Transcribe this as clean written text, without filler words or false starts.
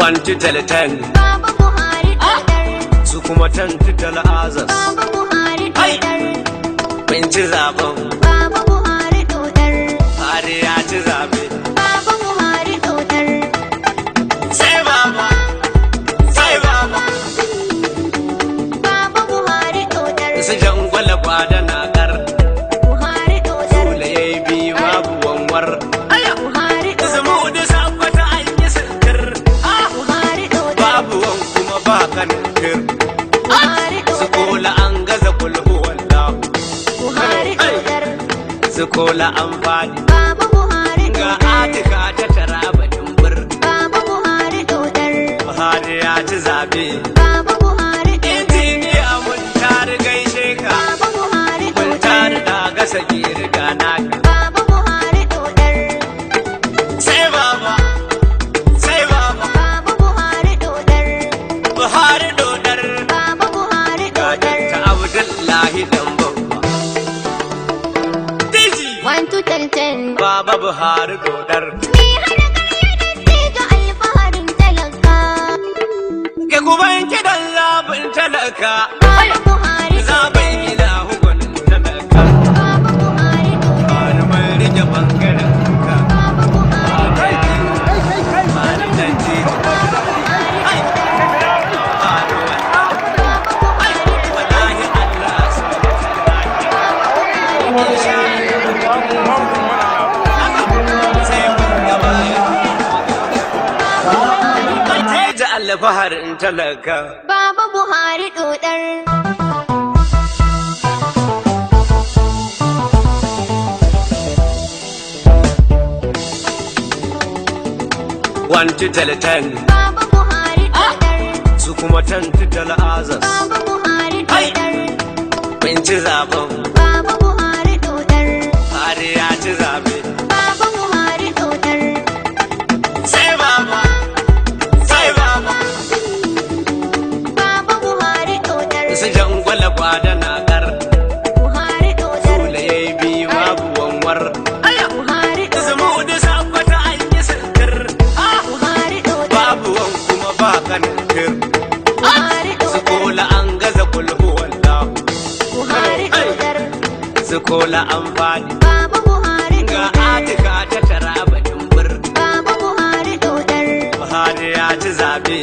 wanti talatan Baba Buhari dodar. su kuma tanti tal'azas. Baba Buhari dodar. Mun ci zaben Baba Buhari dodar. har ya ci zabe. Baba Buhari dodar. Sai baba, sai baba. Baba Buhari dodar. Su jangwala gwada na kar. Buhari dodar. Dole yayi biyu babu wanwar. Buhari dodar. Zamu da sakwata an yi sinkir. Buhari dodar. Babu wan kuma ba kanin kir. Buhari Su dodar. kola an gaza kulhu wallahu. Buhari dodar. Su kola an fadi. Baba Buhari Ga dodar. atika ta tara bakin bir. Baba Buhari dodar. Buhari ya ci zabe. Baba Buhari dodar. Injiniya mun tare gaishe ka. Baba Buhari Mun dodar. tare da gasa riga naka. Baba Buhari dodar. Sai baba, sai baba. Baba Buhari dodar. Buhari dodar. Baba Buhari Ga dodar. Dr. Abdullahi dan babba. Diji. 1 to 10. Baba Buhari dodar. Ni hana ƙarya da tijo alfaharin talaka. Ke kuban kidan zabin talaka. Baba Buhari Zabin gida hukunin talaka. Baba Buhari dodar. Bani mai rike bangaren ka. Baba Buhari Bani dan titi. Ai. Bani wallahi Allah su sai mun gaba. Tiji alfaharin talaka. Baba Buhari dodar. Wanti talatan Baba Buhari dodar. su kuma tanti tal'azas. Baba Buhari dodar. Mun ci zaben Baba Buhari dodar. har ya ci zabe. Baba Buhari dodar. Sai baba, sai baba. Baba Buhari dodar. Su jangwala gwada na kar. Buhari dodar. Dole yayi biyu babu wanwar. Buhari dodar. Zamu da sakwata an yi sinkir. Buhari dodar. Babu wan kuma ba kanin kir. Buhari Su dodar. kola an gaza kulhu wallahu. Buhari dodar. Su kola an fadi. Baba Buhari Ga dodar. atika ta tara bakin bir. Baba Buhari dodar. Buhari ya ci zabe.